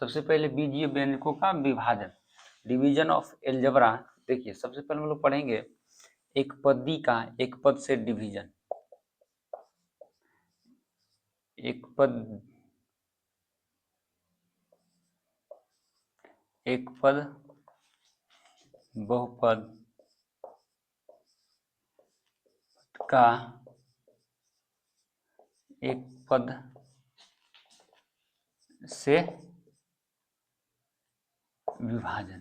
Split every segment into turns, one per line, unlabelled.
सबसे पहले बीजीय व्यंजकों का विभाजन, डिवीजन ऑफ एलजेब्रा। देखिए सबसे पहले हम लोग पढ़ेंगे एक पदी का एक पद से डिवीजन। एक पद बहुपद का एक पद से विभाजन।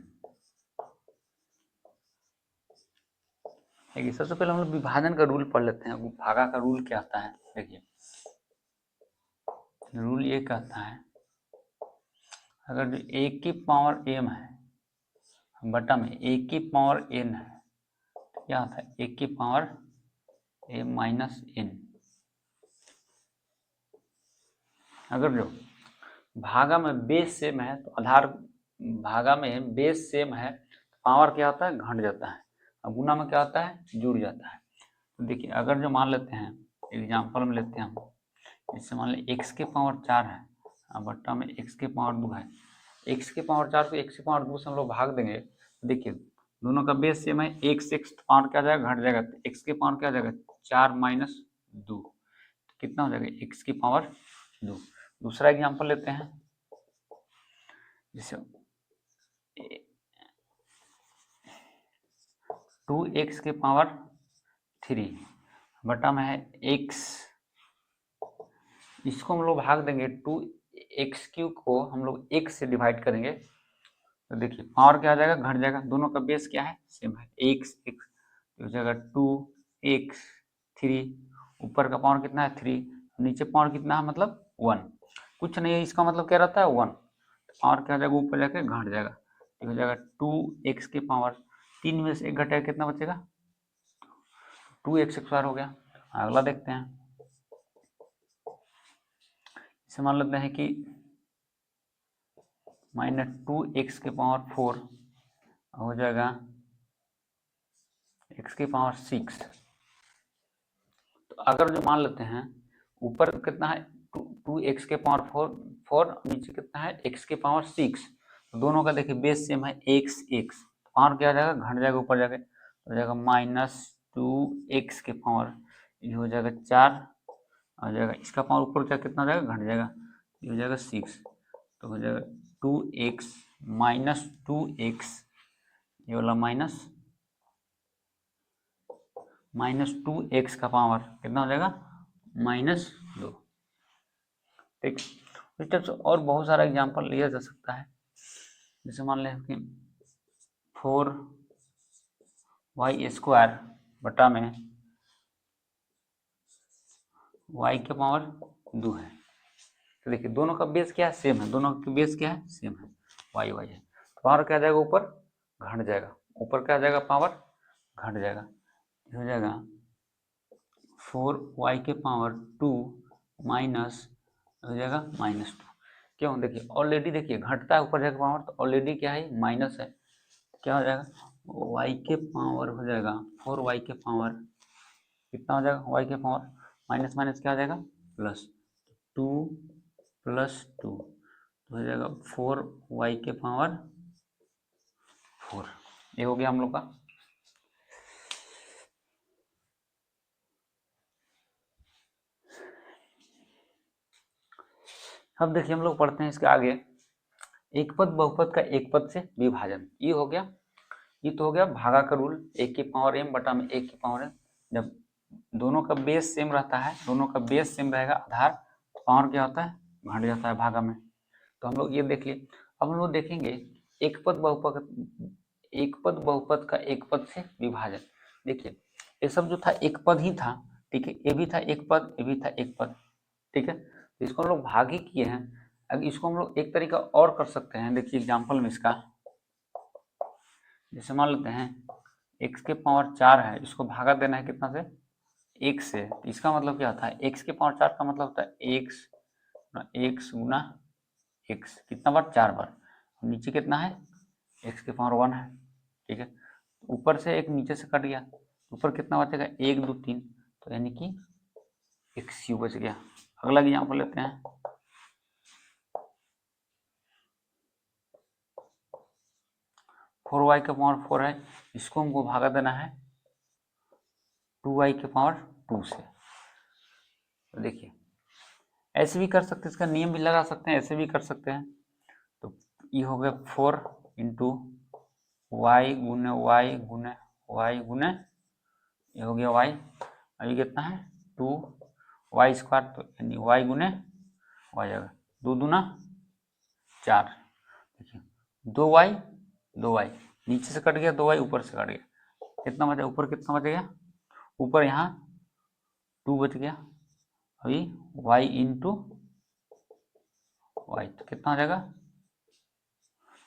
देखिए सबसे पहले हम लोग विभाजन का रूल पढ़ लेते हैं। भागा का रूल क्या आता है, देखिए रूल ये कहता है अगर जो a की पावर m है बटा में a की पावर n है तो क्या आता है a की पावर m माइनस n। अगर जो भागा में बेस सेम है तो आधार भागा में बेस सेम है तो पावर क्या होता है घट जाता है, और गुना में क्या होता है जुड़ जाता है। तो देखिए अगर जो मान लेते हैं एग्जाम्पल में लेते हैं हम, इससे मान लें x के पावर 4 है और बट्टा में x के पावर 2 है। x के पावर 4 को x के पावर 2 से हम लोग भाग देंगे तो देखिए दोनों का बेस सेम है, x पावर क्या जाएगा घट जाएगा, तो x के पावर क्या जाएगा 4 माइनस 2, कितना हो जाएगा x की पावर 2। दूसरा एग्जाम्पल लेते हैं, जैसे 2x के पावर 3 बटा में है x, इसको हम लोग भाग देंगे 2x³ को हम लोग x से डिवाइड करेंगे तो देखिए पावर क्या आ जाएगा घट जाएगा, दोनों का बेस क्या है सेम है x तो हो जाएगा 2x3, ऊपर का पावर कितना है 3, नीचे पावर कितना है मतलब 1, कुछ नहीं है इसका मतलब क्या रहता है 1, पावर क्या हो जाएगा ऊपर जाके घट जाएगा, हो जाएगा 2x के पावर 3 में से 1 घटेगा कितना बचेगा 2x² हो गया। अगला देखते हैं, इसे मान लेते हैं कि माइनस 2x के पावर 4 हो जाएगा x के पावर 6। तो अगर जो मान लेते हैं ऊपर कितना है 2x के पावर 4 नीचे कितना है x के पावर 6, तो दोनों का देखिए बेस सेम है x, पावर क्या हो जाएगा घट जाएगा ऊपर जाके, हो जाएगा माइनस 2x के पावर ये हो जाएगा 4 हो जाएगा, इसका पावर ऊपर क्या कितना हो जाएगा घट जाएगा, ये हो जाएगा 6, तो हो जाएगा 2x माइनस 2x, ये वाला माइनस 2x का पावर कितना हो जाएगा -2। ठीक, इस टाइप से और बहुत सारा एग्जांपल लिया जा सकता है। जैसे मान लें कि 4y² बटा में y के पावर 2 है, तो देखिए दोनों का बेस क्या है सेम है, दोनों का बेस क्या है सेम है y है, तो पावर क्या जाएगा ऊपर घट जाएगा, ऊपर क्या जाएगा पावर घट जाएगा, हो जाएगा 4y के पावर 2 माइनस हो जाएगा -2। क्यों, देखिए ऑलरेडी देखिए घटता है ऊपर जाएगा पावर, तो ऑलरेडी क्या है माइनस है, क्या हो जाएगा y के पावर हो जाएगा 4y के पावर कितना हो जाएगा y के पावर माइनस माइनस क्या हो जाएगा प्लस 2 प्लस 2 तो हो जाएगा 4y के पावर 4, ये हो गया हम लोग का। अब देखिए हम लोग पढ़ते हैं इसके आगे एक पद बहुपद का एक पद से विभाजन। ये हो गया, ये तो हो गया भागा का रूल, एक की पावर m बटा में एक की पावर n। जब दोनों का बेस सेम रहता है, दोनों का बेस सेम रहेगा आधार, तो पावर क्या होता है घट जाता है भागा में। तो हम लोग ये देख लिए। अब हम लोग देखेंगे एक पद बहुपद का एक पद से विभाजन। देखिए ये सब जो था एक पद ही था, ठीक है, ये भी था एक पद, ये भी था एक पद, ठीक है, तो इसको हम लोग भाग ही किए हैं। अब इसको हम लोग एक तरीका और कर सकते हैं, देखिए एग्जाम्पल में इसका, जैसे मान लेते हैं x के पावर 4 है, इसको भागा देना है कितना से 1 से, तो इसका मतलब क्या होता है x के पावर 4 का मतलब होता है x गुना x कितना बार 4 बार, नीचे कितना है x के पावर 1 है, ठीक है, ऊपर से एक नीचे से कट गया, ऊपर कितना बचेगा 1 2 3, तो यानी कि x³ बच गया। अगला एग्जाम्पल लेते हैं, 4y का पावर 4 है, इसको हमको भागा देना है 2y के पावर 2 से। तो देखिए ऐसे भी कर सकते हैं, इसका नियम भी लगा सकते हैं, ऐसे भी कर सकते हैं। तो ये हो गया 4 इंटू वाई गुने वाई गुने वाई गुने, ये हो गया वाई, अभी कितना है 2 वाई स्क्वायर, तो यानी वाई गुने वाई आएगा 2 दूना 4। देखिए 2y नीचे से कट गया, 2y ऊपर से कट गया, कितना बचा ऊपर, कितना बच गया ऊपर, यहाँ 2 बच गया, अभी y इंटू वाई, तो कितना हो जाएगा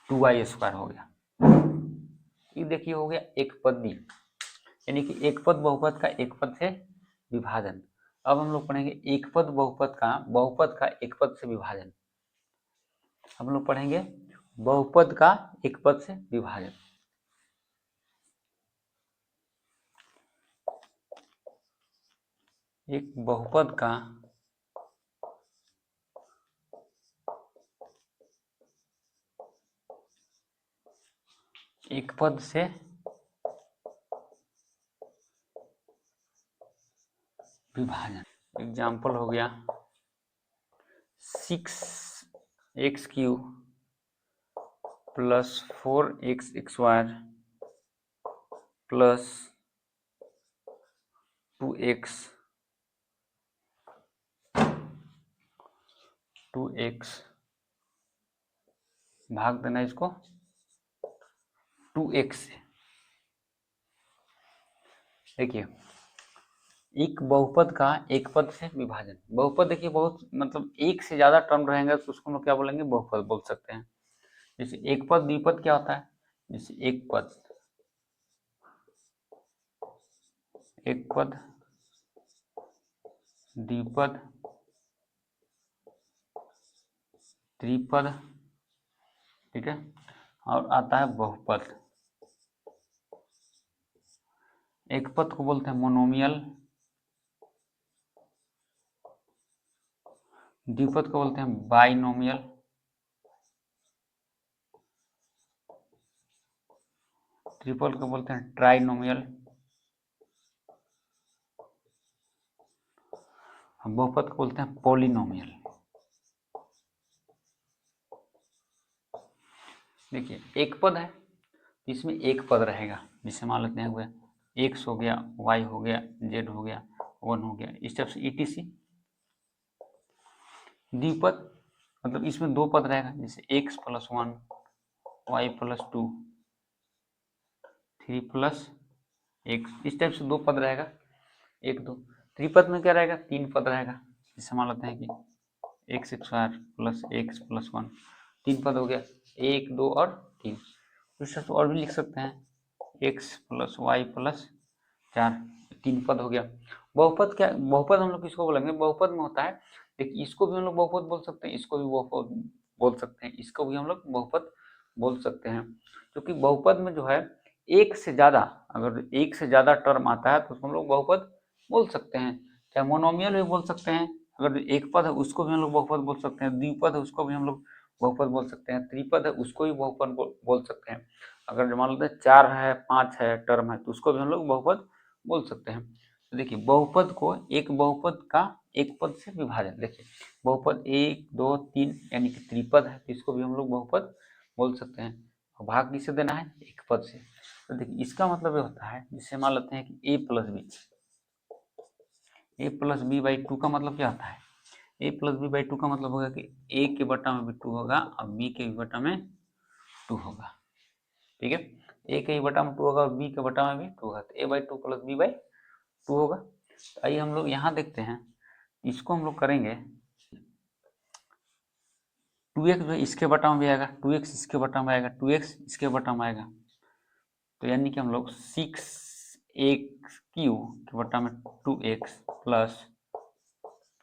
2y स्क्वायर हो गया। ये देखिए हो गया एक पद, यानी कि एक पद बहुपद का एक पद से विभाजन। अब हम लोग पढ़ेंगे एक पद बहुपद का एक पद से विभाजन। हम लोग पढ़ेंगे बहुपद का एक पद से विभाजन। एक बहुपद का एक पद से विभाजन। एग्जाम्पल हो गया 6x³ plus 4x² plus 2x भाग देना इसको 2x से। देखिए एक बहुपद का एक पद से विभाजन। बहुपद देखिए बहुत मतलब एक से ज्यादा टर्म रहेंगे तो उसको हम क्या बोलेंगे, बहुपद बोल सकते हैं। जैसे एक पद द्विपद क्या होता है, जैसे एक पद द्विपद त्रिपद, ठीक है, और आता है बहुपद। एक पद को बोलते हैं मोनोमियल, द्विपद को बोलते हैं बाइनोमियल, त्रिपद को बोलते हैं ट्राइनोमियल, बहुपद को बोलते हैं पॉलिनोमियल। देखिए एक पद है, इसमें एक पद रहेगा, जिसे मान लेते हैं हुए x हो गया, y हो गया, z हो गया, 1 हो गया, इस टाइप से etc। द्विपद मतलब इसमें दो पद रहेगा, जैसे x + 1, y + 2, 3 + x, इस टाइप से दो पद रहेगा, 1 2। त्रिपद में क्या रहेगा, तीन पद रहेगा, जिसे मान लेते हैं कि x² प्लस x + 1, तीन पद हो गया, 1 2 और 3। इस तरह से और भी लिख सकते हैं x + y + 4, तीन पद हो गया। बहुपद क्या, बहुपद हम लोग किसको बोलेंगे, बहुपद में होता है, देखिए इसको भी हम लोग बहुपद बोल सकते हैं, इसको भी बहुपद बोल सकते हैं, इसको भी हम लोग बहुपद बोल सकते हैं। क्योंकि बहुपद में जो है एक से ज्यादा, अगर एक से ज्यादा टर्म आता है तो उसको हम लोग बहुपद बोल सकते हैं। चाहे मोनोमियल भी बोल सकते हैं, अगर एक पद है उसको भी हम लोग बहुपद बोल सकते हैं, द्विपद है उसको भी हम लोग बहुपद बोल सकते हैं, त्रिपद है उसको भी बहुपद बोल सकते हैं। अगर मान लेते हैं 4 है 5 है टर्म है तो उसको भी हम लोग बहुपद बोल सकते हैं। तो देखिए बहुपद को एक बहुपद का एक पद से विभाजन, देखिए बहुपद 1 2 3 यानी कि त्रिपद है तो इसको भी हम लोग बहुपद बोल सकते हैं। और भाग किसे देना है, एक पद से। तो देखिए इसका मतलब ये होता है, जिससे मान लेते हैं कि a + b/2 का मतलब क्या होता है, a + b/2 का मतलब होगा कि a के बटा में भी 2 होगा और b के भी बटा में 2 होगा, ठीक है। a के बटा में 2 होगा और b के बटा में भी 2 होगा, तो a/2 + b/2 होगा। तो आइए हम लोग यहाँ देखते हैं, इसको हम लोग करेंगे 2x जो इसके बटा में भी आएगा, 2x इसके बटा में आएगा, 2x इसके बटा में आएगा, तो यानी कि हम लोग 6x³ के बटा में 2x प्लस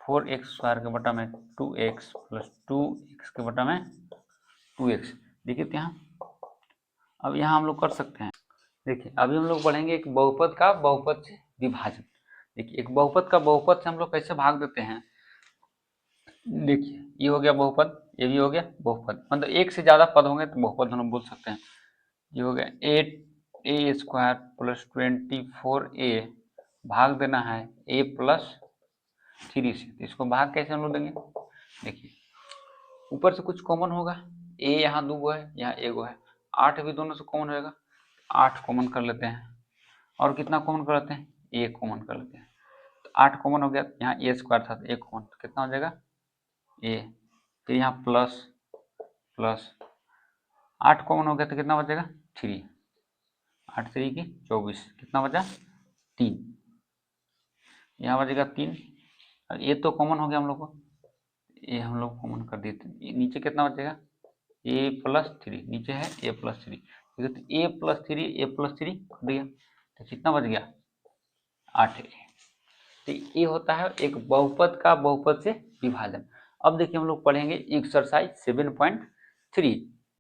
4x² के बटा में 2x प्लस 2x के बटा में 2x। देखिए तो यहाँ अब यहाँ हम लोग कर सकते हैं। देखिए अभी हम लोग पढ़ेंगे एक बहुपद का बहुपद से विभाजन। देखिए एक बहुपद का बहुपद से हम लोग कैसे भाग देते हैं, देखिए ये हो गया बहुपद, ये भी हो गया बहुपद, मतलब एक से ज्यादा पद होंगे तो बहुपद हम लोग बोल सकते हैं। ये हो गया 8a² प्लस 24a, भाग देना है a प्लस 3 से। तो इसको भाग कैसे हम लोग देंगे, देखिए ऊपर से कुछ कॉमन होगा, a यहाँ 2 है, यहाँ 1 है, 8 भी दोनों से कॉमन होगा, 8 कॉमन कर लेते हैं, और कितना कॉमन कर लेते हैं, a कॉमन कर लेते हैं। तो 8 कॉमन हो गया, यहाँ a² था, तो a कॉमन, तो कितना हो जाएगा a, फिर यहाँ प्लस प्लस 8 कॉमन हो गया तो कितना बचेगा 3, 8 3 की 24, कितना बचा 3, यहाँ बचेगा 3, और ये तो कॉमन हो गया हम लोग को, ये हम लोग कॉमन कर दिए थे, नीचे कितना बचेगा a प्लस 3, नीचे है a प्लस 3, तो a प्लस 3 कर दिया, तो कितना बच गया 8a। तो ये होता है एक बहुपद का बहुपद से विभाजन। अब देखिए हम लोग पढ़ेंगे एक्सरसाइज 7.3।